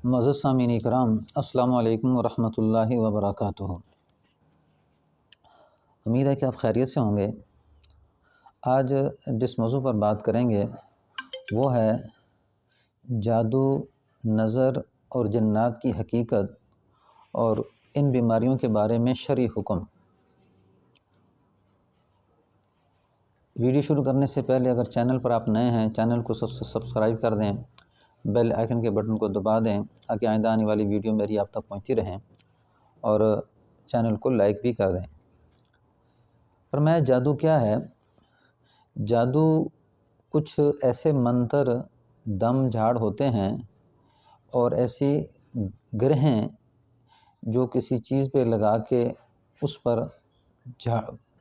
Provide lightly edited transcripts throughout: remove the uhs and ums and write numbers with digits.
معزز سامعین کرام، السلام علیکم ورحمۃ اللہ وبرکاتہ۔ امید ہے کہ آپ خیریت سے ہوں گے۔ آج جس موضوع پر بات کریں گے وہ ہے جادو، نظر اور جنات کی حقیقت اور ان بیماریوں کے بارے میں شرعی حکم۔ ویڈیو شروع کرنے سے پہلے اگر چینل پر آپ نئے ہیں، چینل کو سبسکرائب کر دیں، بیل آئیکن کے بٹن کو دبا دیں تاکہ آئندہ آنے والی ویڈیو میری آپ تک پہنچتی رہیں، اور چینل کو لائک بھی کر دیں۔ فرمایا جادو کیا ہے؟ جادو کچھ ایسے منتر، دم جھاڑ ہوتے ہیں اور ایسی گرہیں جو کسی چیز پہ لگا کے اس پر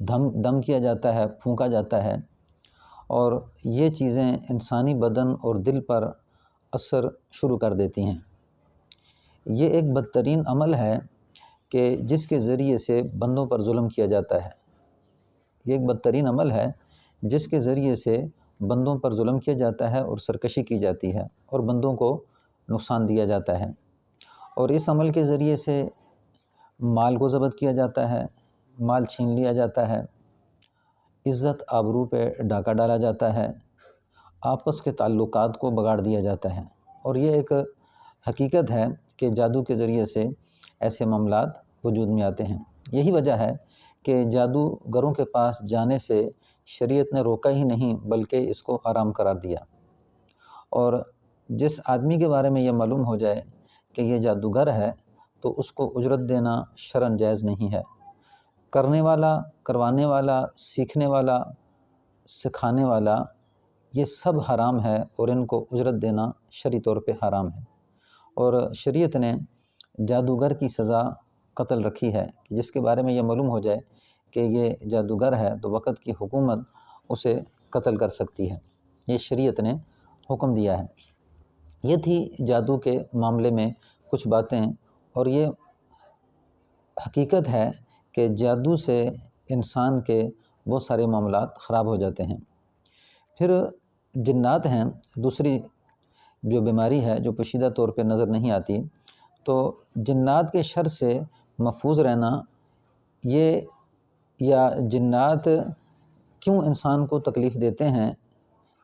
دم کیا جاتا ہے، پھونکا جاتا ہے، اور یہ چیزیں انسانی بدن اور دل پر اثر شروع کر دیتی ہیں۔ یہ ایک بدترین عمل ہے کہ جس کے ذریعے سے بندوں پر ظلم کیا جاتا ہے۔ یہ ایک بدترین عمل ہے جس کے ذریعے سے بندوں پر ظلم کیا جاتا ہے اور سرکشی کی جاتی ہے اور بندوں کو نقصان دیا جاتا ہے، اور اس عمل کے ذریعے سے مال کو ضبط کیا جاتا ہے، مال چھین لیا جاتا ہے، عزت آبرو پہ ڈاکہ ڈالا جاتا ہے، آپس کے تعلقات کو بگاڑ دیا جاتا ہے۔ اور یہ ایک حقیقت ہے کہ جادو کے ذریعے سے ایسے معاملات وجود میں آتے ہیں۔ یہی وجہ ہے کہ جادوگروں کے پاس جانے سے شریعت نے روکا ہی نہیں بلکہ اس کو حرام قرار دیا، اور جس آدمی کے بارے میں یہ معلوم ہو جائے کہ یہ جادوگر ہے تو اس کو اجرت دینا شرعاً جائز نہیں ہے۔ کرنے والا، کروانے والا، سیکھنے والا، سکھانے والا، یہ سب حرام ہے اور ان کو اجرت دینا شرعی طور پہ حرام ہے۔ اور شریعت نے جادوگر کی سزا قتل رکھی ہے کہ جس کے بارے میں یہ معلوم ہو جائے کہ یہ جادوگر ہے تو وقت کی حکومت اسے قتل کر سکتی ہے۔ یہ شریعت نے حکم دیا ہے۔ یہ تھی جادو کے معاملے میں کچھ باتیں، اور یہ حقیقت ہے کہ جادو سے انسان کے بہت سارے معاملات خراب ہو جاتے ہیں۔ پھر جنات ہیں، دوسری جو بیماری ہے جو پوشیدہ طور پہ نظر نہیں آتی، تو جنات کے شر سے محفوظ رہنا، یہ یا جنات کیوں انسان کو تکلیف دیتے ہیں،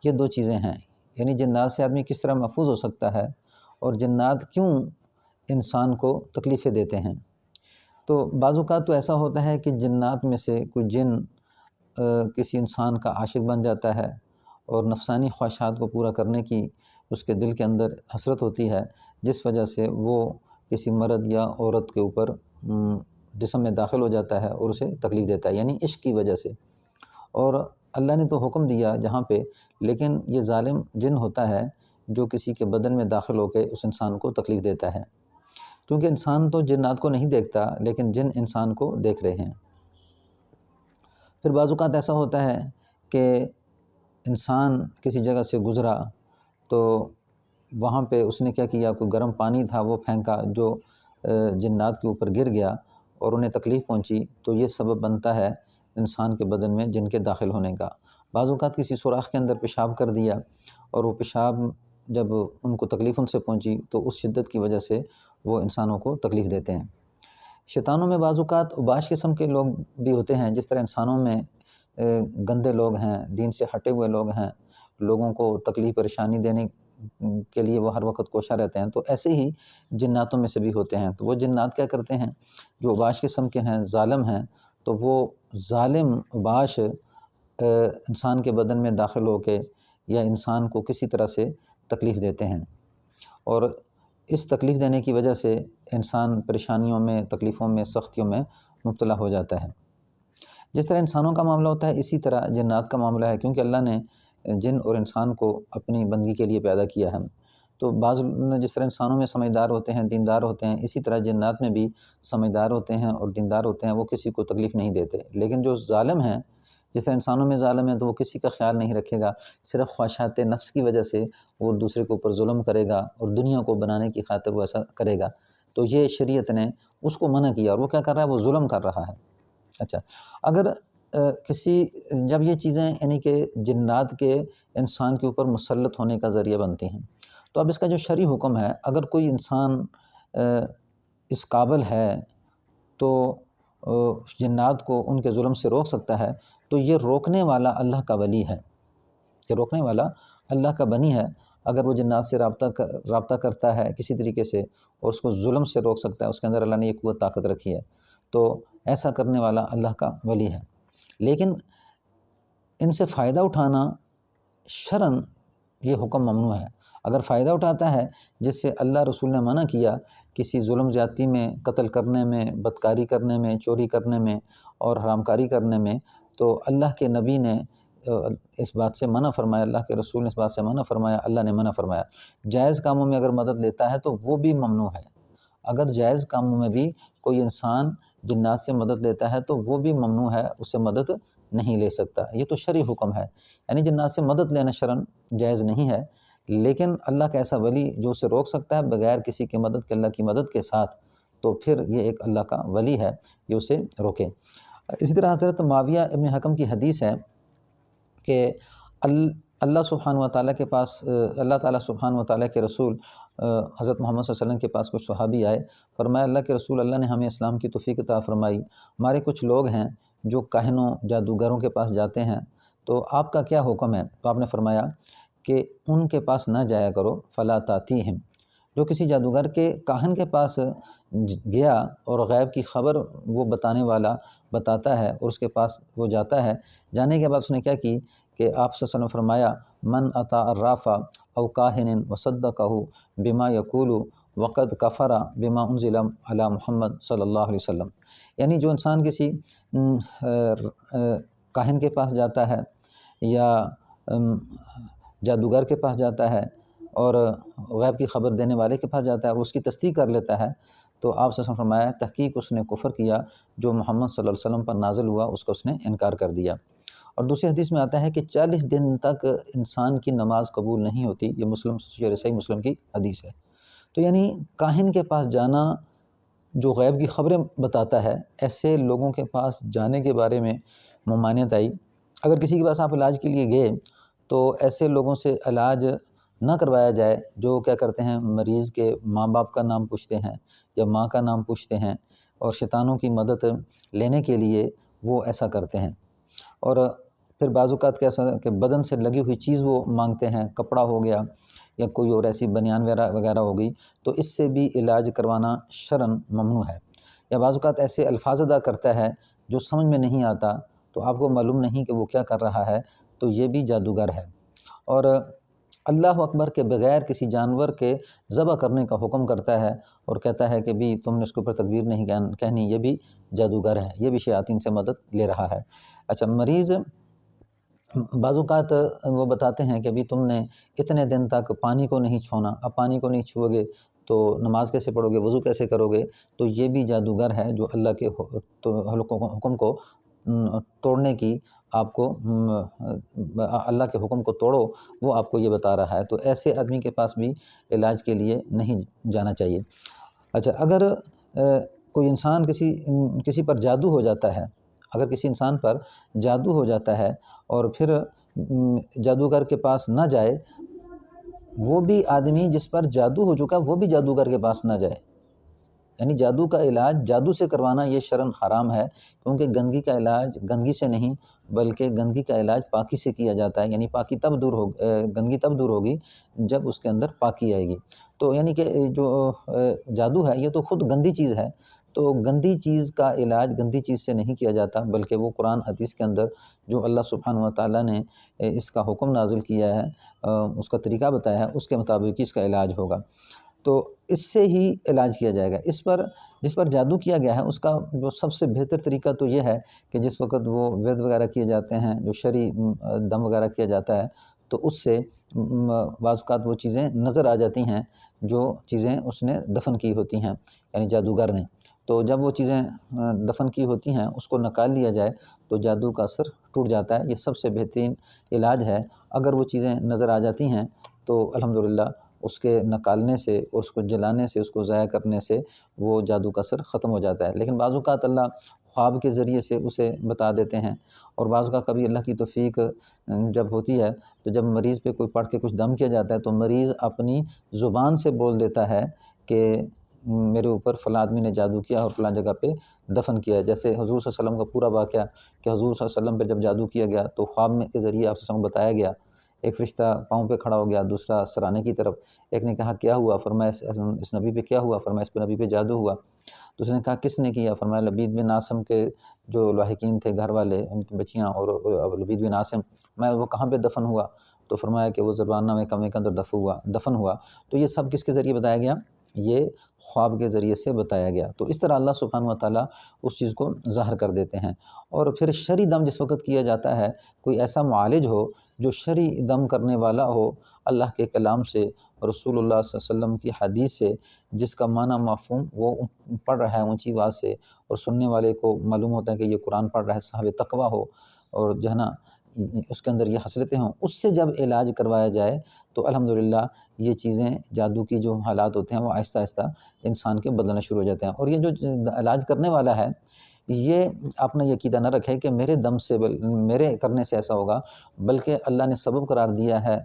یہ دو چیزیں ہیں۔ یعنی جنات سے آدمی کس طرح محفوظ ہو سکتا ہے، اور جنات کیوں انسان کو تکلیفیں دیتے ہیں۔ تو بعض اوقات تو ایسا ہوتا ہے کہ جنات میں سے کوئی جن کسی انسان کا عاشق بن جاتا ہے اور نفسانی خواہشات کو پورا کرنے کی اس کے دل کے اندر حسرت ہوتی ہے، جس وجہ سے وہ کسی مرد یا عورت کے اوپر جسم میں داخل ہو جاتا ہے اور اسے تکلیف دیتا ہے، یعنی عشق کی وجہ سے۔ اور اللہ نے تو حکم دیا جہاں پہ، لیکن یہ ظالم جن ہوتا ہے جو کسی کے بدن میں داخل ہو کے اس انسان کو تکلیف دیتا ہے، کیونکہ انسان تو جنات کو نہیں دیکھتا لیکن جن انسان کو دیکھ رہے ہیں۔ پھر بعض اوقات ایسا ہوتا ہے کہ انسان کسی جگہ سے گزرا تو وہاں پہ اس نے کیا کیا، کوئی گرم پانی تھا وہ پھینکا جو جنات کے اوپر گر گیا اور انہیں تکلیف پہنچی، تو یہ سبب بنتا ہے انسان کے بدن میں جن کے داخل ہونے کا۔ بعض اوقات کسی سوراخ کے اندر پیشاب کر دیا اور وہ پیشاب جب ان کو تکلیف ان سے پہنچی تو اس شدت کی وجہ سے وہ انسانوں کو تکلیف دیتے ہیں۔ شیطانوں میں بعض اوقات اوباش قسم کے لوگ بھی ہوتے ہیں، جس طرح انسانوں میں گندے لوگ ہیں، دین سے ہٹے ہوئے لوگ ہیں، لوگوں کو تکلیف پریشانی دینے کے لیے وہ ہر وقت کوشاں رہتے ہیں، تو ایسے ہی جناتوں میں سے بھی ہوتے ہیں۔ تو وہ جنات کیا کرتے ہیں جو اوباش قسم کے ہیں، ظالم ہیں، تو وہ ظالم اوباش انسان کے بدن میں داخل ہو کے یا انسان کو کسی طرح سے تکلیف دیتے ہیں، اور اس تکلیف دینے کی وجہ سے انسان پریشانیوں میں، تکلیفوں میں، سختیوں میں مبتلا ہو جاتا ہے۔ جس طرح انسانوں کا معاملہ ہوتا ہے اسی طرح جنات کا معاملہ ہے، کیونکہ اللہ نے جن اور انسان کو اپنی بندگی کے لیے پیدا کیا ہے۔ تو بعض جس طرح انسانوں میں سمجھدار ہوتے ہیں، دیندار ہوتے ہیں، اسی طرح جنات میں بھی سمجھدار ہوتے ہیں اور دیندار ہوتے ہیں، وہ کسی کو تکلیف نہیں دیتے۔ لیکن جو ظالم ہیں، جس طرح انسانوں میں ظالم ہیں تو وہ کسی کا خیال نہیں رکھے گا، صرف خواہشات نفس کی وجہ سے وہ دوسرے کے اوپر ظلم کرے گا اور دنیا کو بنانے کی خاطر وہ ایسا کرے گا، تو یہ شریعت نے اس کو منع کیا، اور وہ کیا کر رہا ہے، وہ ظلم کر رہا ہے۔ اچھا، اگر جب یہ چیزیں یعنی کہ جنات کے انسان کے اوپر مسلط ہونے کا ذریعہ بنتی ہیں، تو اب اس کا جو شرعی حکم ہے، اگر کوئی انسان اس قابل ہے تو جنات کو ان کے ظلم سے روک سکتا ہے، تو یہ روکنے والا اللہ کا ولی ہے، یہ روکنے والا اللہ کا بنی ہے۔ اگر وہ جنات سے رابطہ کرتا ہے کسی طریقے سے اور اس کو ظلم سے روک سکتا ہے، اس کے اندر اللہ نے یہ قوت طاقت رکھی ہے، تو ایسا کرنے والا اللہ کا ولی ہے۔ لیکن ان سے فائدہ اٹھانا شرعاً یہ حکم ممنوع ہے۔ اگر فائدہ اٹھاتا ہے جس سے اللہ رسول نے منع کیا، کسی ظلم زیادتی میں، قتل کرنے میں، بدکاری کرنے میں، چوری کرنے میں اور حرام کاری کرنے میں، تو اللہ کے نبی نے اس بات سے منع فرمایا، اللہ کے رسول نے اس بات سے منع فرمایا، اللہ نے منع فرمایا۔ جائز کاموں میں اگر مدد لیتا ہے تو وہ بھی ممنوع ہے۔ اگر جائز کاموں میں بھی کوئی انسان جنات سے مدد لیتا ہے تو وہ بھی ممنوع ہے، اس سے مدد نہیں لے سکتا۔ یہ تو شرعی حکم ہے، یعنی جنات سے مدد لینا شرعاً جائز نہیں ہے، لیکن اللہ کا ایسا ولی جو اسے روک سکتا ہے بغیر کسی کی مدد کے، اللہ کی مدد کے ساتھ، تو پھر یہ ایک اللہ کا ولی ہے، یہ اسے روکے۔ اسی طرح حضرت معاویہ ابن حکم کی حدیث ہے کہ اللہ سبحانہ و تعالیٰ کے پاس، اللہ تعالیٰ سبحانہ و تعالیٰ کے رسول حضرت محمد صلی اللہ علیہ وسلم کے پاس کچھ صحابی آئے، فرمایا اللہ کے رسول، اللہ نے ہمیں اسلام کی توفیق عطا فرمائی، ہمارے کچھ لوگ ہیں جو کاہنوں جادوگروں کے پاس جاتے ہیں، تو آپ کا کیا حکم ہے؟ تو آپ نے فرمایا کہ ان کے پاس نہ جایا کرو، فلا تاتیہم۔ جو کسی جادوگر کے، کاہن کے پاس گیا اور غیب کی خبر وہ بتانے والا بتاتا ہے اور اس کے پاس وہ جاتا ہے، جانے کے بعد اس نے کیا کی کہ آپ صلی اللہ علیہ وسلم فرمایا من اطاع الراف او کاہن وصدقہ بما یقول وقد کفر بما انزل علی محمد صلی اللہ علیہ وسلم۔ یعنی جو انسان کسی کاہن کے پاس جاتا ہے یا جادوگر کے پاس جاتا ہے اور غیب کی خبر دینے والے کے پاس جاتا ہے اور اس کی تصدیق کر لیتا ہے، تو آپ سے فرمایا تحقیق اس نے کفر کیا، جو محمد صلی اللہ علیہ وسلم پر نازل ہوا اس کا اس نے انکار کر دیا۔ اور دوسری حدیث میں آتا ہے کہ 40 دن تک انسان کی نماز قبول نہیں ہوتی، یہ مسلم صحیح مسلم کی حدیث ہے۔ تو یعنی کاہن کے پاس جانا جو غیب کی خبریں بتاتا ہے، ایسے لوگوں کے پاس جانے کے بارے میں ممانعت آئی۔ اگر کسی کے پاس آپ علاج کے لیے گئے تو ایسے لوگوں سے علاج نہ کروایا جائے جو کیا کرتے ہیں، مریض کے ماں باپ کا نام پوچھتے ہیں یا ماں کا نام پوچھتے ہیں اور شیطانوں کی مدد لینے کے لیے وہ ایسا کرتے ہیں۔ اور پھر بعض اوقات کیسا کہ بدن سے لگی ہوئی چیز وہ مانگتے ہیں، کپڑا ہو گیا یا کوئی اور ایسی بنیان وغیرہ ہو گئی، تو اس سے بھی علاج کروانا شرعاً ممنوع ہے۔ یا بعض اوقات ایسے الفاظ ادا کرتا ہے جو سمجھ میں نہیں آتا، تو آپ کو معلوم نہیں کہ وہ کیا کر رہا ہے، تو یہ بھی جادوگر ہے۔ اور اللہ اکبر کے بغیر کسی جانور کے ذبح کرنے کا حکم کرتا ہے اور کہتا ہے کہ بھی تم نے اس کے اوپر تکبیر نہیں کہنی، یہ بھی جادوگر ہے، یہ بھی شیاطین سے مدد لے رہا ہے۔ اچھا، مریض بعض اوقات وہ بتاتے ہیں کہ بھی تم نے اتنے دن تک پانی کو نہیں چھونا، اب پانی کو نہیں چھوؤ گے تو نماز کیسے پڑھو گے، وضو کیسے کرو گے، تو یہ بھی جادوگر ہے جو اللہ کے حکم کو توڑنے کی، آپ کو اللہ کے حکم کو توڑو، وہ آپ کو یہ بتا رہا ہے۔ تو ایسے آدمی کے پاس بھی علاج کے لیے نہیں جانا چاہیے۔ اچھا، اگر کوئی انسان کسی پر جادو ہو جاتا ہے، اگر کسی انسان پر جادو ہو جاتا ہے اور پھر جادوگر کے پاس نہ جائے، وہ بھی آدمی جس پر جادو ہو چکا وہ بھی جادوگر کے پاس نہ جائے، یعنی جادو کا علاج جادو سے کروانا یہ شرعاً حرام ہے، کیونکہ گندگی کا علاج گندگی سے نہیں بلکہ گندگی کا علاج پاکی سے کیا جاتا ہے، یعنی گندگی تب دور ہوگی جب اس کے اندر پاکی آئے گی۔ تو یعنی کہ جو جادو ہے یہ تو خود گندی چیز ہے، تو گندی چیز کا علاج گندی چیز سے نہیں کیا جاتا، بلکہ وہ قرآن حدیث کے اندر جو اللہ سبحانہ و تعالیٰ نے اس کا حکم نازل کیا ہے، اس کا طریقہ بتایا ہے، اس کے مطابق اس کا علاج ہوگا، تو اس سے ہی علاج کیا جائے گا۔ جس پر جادو کیا گیا ہے اس کا جو سب سے بہتر طریقہ تو یہ ہے کہ جس وقت وہ وید وغیرہ کیے جاتے ہیں، جو شرعی دم وغیرہ کیا جاتا ہے، تو اس سے بعض اوقات وہ چیزیں نظر آ جاتی ہیں جو چیزیں اس نے دفن کی ہوتی ہیں، یعنی جادوگر نے، تو جب وہ چیزیں دفن کی ہوتی ہیں اس کو نکال لیا جائے تو جادو کا اثر ٹوٹ جاتا ہے۔ یہ سب سے بہترین علاج ہے۔ اگر وہ چیزیں نظر آ جاتی ہیں تو الحمدللہ اس کے نکالنے سے، اس کو جلانے سے، اس کو ضائع کرنے سے وہ جادو کا اثر ختم ہو جاتا ہے۔ لیکن بعض اوقات اللہ خواب کے ذریعے سے اسے بتا دیتے ہیں، اور بعض اوقات کبھی اللہ کی توفیق جب ہوتی ہے تو جب مریض پہ کوئی پڑھ کے کچھ دم کیا جاتا ہے تو مریض اپنی زبان سے بول دیتا ہے کہ میرے اوپر فلاں آدمی نے جادو کیا اور فلاں جگہ پہ دفن کیا ہے۔ جیسے حضور صلی اللہ علیہ وسلم کا پورا واقعہ کہ حضور صلی اللہ علیہ وسلم پہ جب جادو کیا گیا تو خواب میں کے ذریعے آپ صلی اللہ علیہ وسلم کو بتایا گیا، ایک فرشتہ پاؤں پہ کھڑا ہو گیا، دوسرا سرانے کی طرف، ایک نے کہا کیا ہوا؟ فرمایا اس نبی پہ کیا ہوا؟ فرمایا اس پہ نبی پہ جادو ہوا۔ دوسرے نے کہا کس نے کیا؟ فرمایا لبید بن عاصم کے جو لاحقین تھے گھر والے، ان کی بچیاں، اور لبید بن عاصم، میں وہ کہاں پہ دفن ہوا؟ تو فرمایا کہ وہ زربانہ میں کمرے کے اندر دفن ہوا۔ تو یہ سب کس کے ذریعے بتایا گیا؟ یہ خواب کے ذریعے سے بتایا گیا۔ تو اس طرح اللہ سبحانہ و تعالیٰ اس چیز کو ظاہر کر دیتے ہیں۔ اور پھر شرعی دم جس وقت کیا جاتا ہے، کوئی ایسا معالج ہو جو شرعی دم کرنے والا ہو، اللہ کے کلام سے، رسول اللہ صلی اللہ علیہ وسلم کی حدیث سے، جس کا معنی مفہوم وہ پڑھ رہا ہے اونچی آواز سے، اور سننے والے کو معلوم ہوتا ہے کہ یہ قرآن پڑھ رہا ہے، صاحب تقویٰ ہو، اور جو ہے نا اس کے اندر یہ حسرتیں ہوں، اس سے جب علاج کروایا جائے تو الحمدللہ یہ چیزیں، جادو کی جو حالات ہوتے ہیں وہ آہستہ آہستہ انسان کے بدلنا شروع ہو جاتے ہیں۔ اور یہ جو علاج کرنے والا ہے، یہ اپنا یہ عقیدہ نہ رکھے کہ میرے دم سے میرے کرنے سے ایسا ہوگا، بلکہ اللہ نے سبب قرار دیا ہے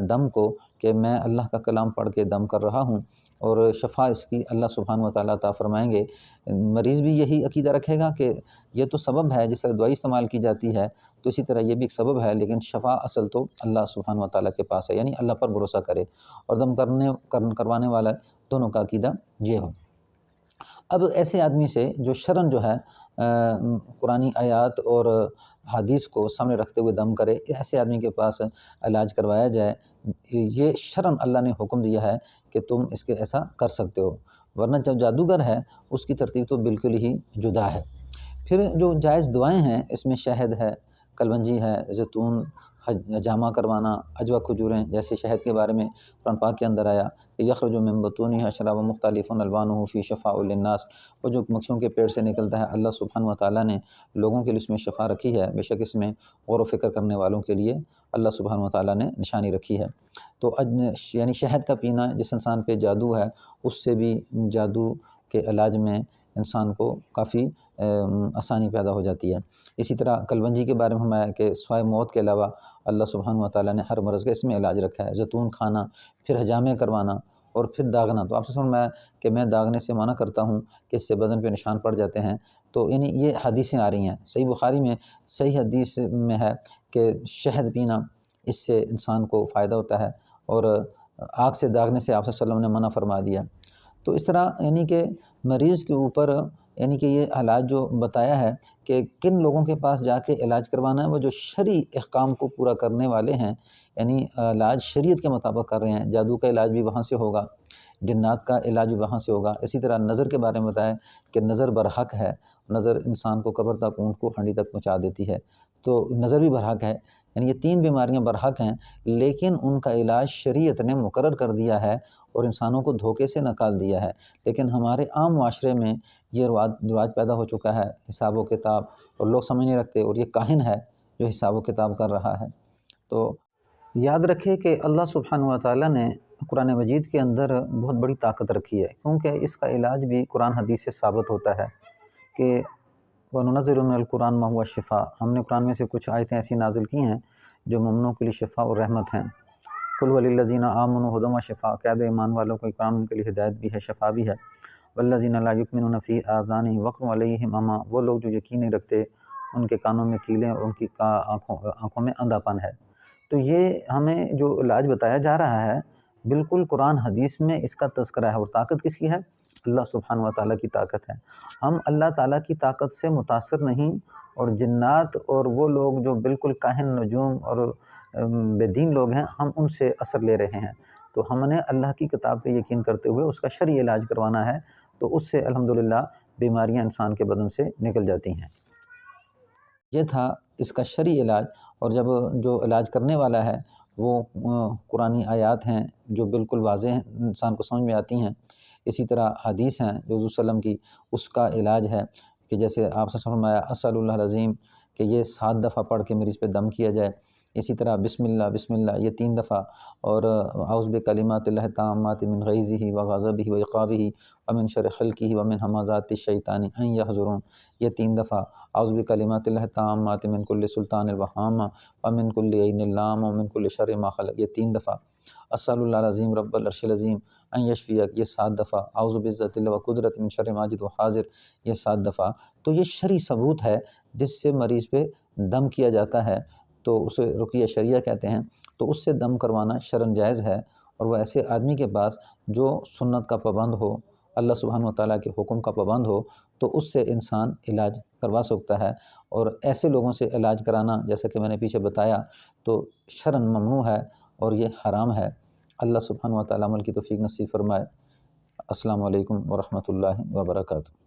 دم کو کہ میں اللہ کا کلام پڑھ کے دم کر رہا ہوں، اور شفا اس کی اللہ سبحانہ و تعالیٰ عطا فرمائیں گے۔ مریض بھی یہی عقیدہ رکھے گا کہ یہ تو سبب ہے، جس طرح دوائی استعمال کی جاتی ہے تو اسی طرح یہ بھی ایک سبب ہے، لیکن شفا اصل تو اللہ سبحانہ و تعالیٰ کے پاس ہے، یعنی اللہ پر بھروسہ کرے، اور دم کروانے والا دونوں کا عقیدہ یہ ہو۔ اب ایسے آدمی سے جو شرعاً جو ہے قرآنی آیات اور حدیث کو سامنے رکھتے ہوئے دم کرے، ایسے آدمی کے پاس علاج کروایا جائے، یہ شرعاً اللہ نے حکم دیا ہے کہ تم اس کے ایسا کر سکتے ہو، ورنہ جب جادوگر ہے اس کی ترتیب تو بالکل ہی جدا ہے۔ پھر جو جائز دعائیں ہیں، اس میں شہد ہے، کلونجی ہے، زیتون، حجامہ کروانا، عجوہ کھجوریں، جیسے شہد کے بارے میں قرآن پاک کے اندر آیا کہ یخرج من بطونها شراب مختلف الوانه فی شفاء للناس، وہ جو مکھیوں کے پیڑ سے نکلتا ہے، اللہ سبحانہ و تعالیٰ نے لوگوں کے لیے اس میں شفا رکھی ہے، بے شک اس میں غور و فکر کرنے والوں کے لیے اللہ سبحانہ و تعالیٰ نے نشانی رکھی ہے۔ تو یعنی شہد کا پینا جس انسان پہ جادو ہے، اس سے بھی جادو کے علاج میں انسان کو کافی آسانی پیدا ہو جاتی ہے۔ اسی طرح کلونجی کے بارے میں ہمارا کہ سوائے موت کے علاوہ اللہ سبحانہ و تعالیٰ نے ہر مرض کا اس میں علاج رکھا ہے۔ زیتون کھانا، پھر حجامے کروانا، اور پھر داغنا، تو آپ سے فرمایا کہ میں داغنے سے منع کرتا ہوں کہ اس سے بدن پہ نشان پڑ جاتے ہیں، تو یعنی یہ حدیثیں آ رہی ہیں۔ صحیح بخاری میں صحیح حدیث میں ہے کہ شہد پینا اس سے انسان کو فائدہ ہوتا ہے، اور آگ سے داغنے سے آپ صلی اللہ علیہ وسلم نے منع فرما دیا۔ تو اس طرح یعنی کہ مریض کے اوپر یعنی کہ یہ حالات جو بتایا ہے کہ کن لوگوں کے پاس جا کے علاج کروانا ہے، وہ جو شرعی احکام کو پورا کرنے والے ہیں، یعنی علاج شریعت کے مطابق کر رہے ہیں۔ جادو کا علاج بھی وہاں سے ہوگا، جنات کا علاج بھی وہاں سے ہوگا۔ اسی طرح نظر کے بارے میں بتایا کہ نظر برحق ہے، نظر انسان کو قبر تک، اونٹ کو ہنڈی تک پہنچا دیتی ہے، تو نظر بھی برحق ہے۔ یعنی یہ 3 بیماریاں برحق ہیں، لیکن ان کا علاج شریعت نے مقرر کر دیا ہے اور انسانوں کو دھوکے سے نکال دیا ہے۔ لیکن ہمارے عام معاشرے میں یہ رواج پیدا ہو چکا ہے، حساب و کتاب، اور لوگ سمجھ نہیں رکھتے، اور یہ کاہن ہے جو حساب و کتاب کر رہا ہے۔ تو یاد رکھے کہ اللہ سبحانہ و تعالیٰ نے قرآن مجید کے اندر بہت بڑی طاقت رکھی ہے، کیونکہ اس کا علاج بھی قرآن حدیث سے ثابت ہوتا ہے کہ وَنُنَزِّلُ مِنَ الْقُرْآنِ مَا هُوَ شِفَاء، ہم نے قرآن میں سے کچھ آیتیں ایسی نازل کی ہیں جو مومنوں کے لیے شفا اور رحمت ہیں۔ قُلْ وَلِلَّذِينَ آمَنُوا هُدًى وَشِفَاء، کہہ دے ایمان والوں کو قرآن ان کے لیے ہدایت بھی ہے، شفا بھی ہے۔ وَالَّذِينَ لَا يُؤْمِنُونَ فِي آذَانِهِمْ وَقْرٌ عَلَيْهِمْ عَمًى، وہ لوگ جو یقین نہیں رکھتے ان کے کانوں میں کیلیں اور ان کی آنکھوں میں اندھا پن ہے۔ تو یہ ہمیں جو علاج بتایا جا رہا ہے بالکل قرآن حدیث میں اس کا تذکرہ ہے، اور طاقت کس کی ہے؟ اللہ سبحانہ و تعالیٰ کی طاقت ہے۔ ہم اللہ تعالیٰ کی طاقت سے متاثر نہیں، اور جنات اور وہ لوگ جو بالکل کاہن، نجوم اور بے دین لوگ ہیں، ہم ان سے اثر لے رہے ہیں۔ تو ہم نے اللہ کی کتاب پہ یقین کرتے ہوئے اس کا شرعی علاج کروانا ہے، تو اس سے الحمدللہ بیماریاں انسان کے بدن سے نکل جاتی ہیں۔ یہ تھا اس کا شرعی علاج، اور جب جو علاج کرنے والا ہے وہ قرآنی آیات ہیں جو بالکل واضح ہیں، انسان کو سمجھ میں آتی ہیں۔ اسی طرح حدیث ہیں جو حضور صلی اللہ علیہ وسلم کی، اس کا علاج ہے کہ جیسے آپ سے فرمایا اسأل اللہ العظیم کہ یہ 7 دفعہ پڑھ کے مریض پہ دم کیا جائے، اسی طرح بسم اللہ یہ 3 دفعہ، اور اعوذ بکلمات اللہ التامات من غیظہ وغضبہ وعقابہ ومن شر خلقہ ومن ہمزات الشیطان ان یحضرون یہ 3 دفعہ، اعوذ بکلمات اللہ التامات من کل سلطان الوہامہ ومن کل عین لامہ ومن کل شر ما خلق یہ 3 دفعہ، اسأل اللہ العظیم رب العرش العظیم ان یشفیک یہ 7 دفعہ، اعوذ بعزت اللہ وقدرت من شر ماجد و حاضر یہ 7 دفعہ۔ تو یہ شرعی ثبوت ہے جس سے مریض پہ دم کیا جاتا ہے، تو اسے رقیہ شریعہ کہتے ہیں، تو اس سے دم کروانا شرعاً جائز ہے، اور وہ ایسے آدمی کے پاس جو سنت کا پابند ہو، اللہ سبحانہ وتعالیٰ کے حکم کا پابند ہو، تو اس سے انسان علاج کروا سکتا ہے۔ اور ایسے لوگوں سے علاج کرانا، جیسا کہ میں نے پیچھے بتایا، تو شرعاً ممنوع ہے اور یہ حرام ہے۔ اللہ سبحانہ وتعالیٰ عمل کی توفیق نصیب فرمائے۔ السلام علیکم ورحمۃ اللہ وبرکاتہ۔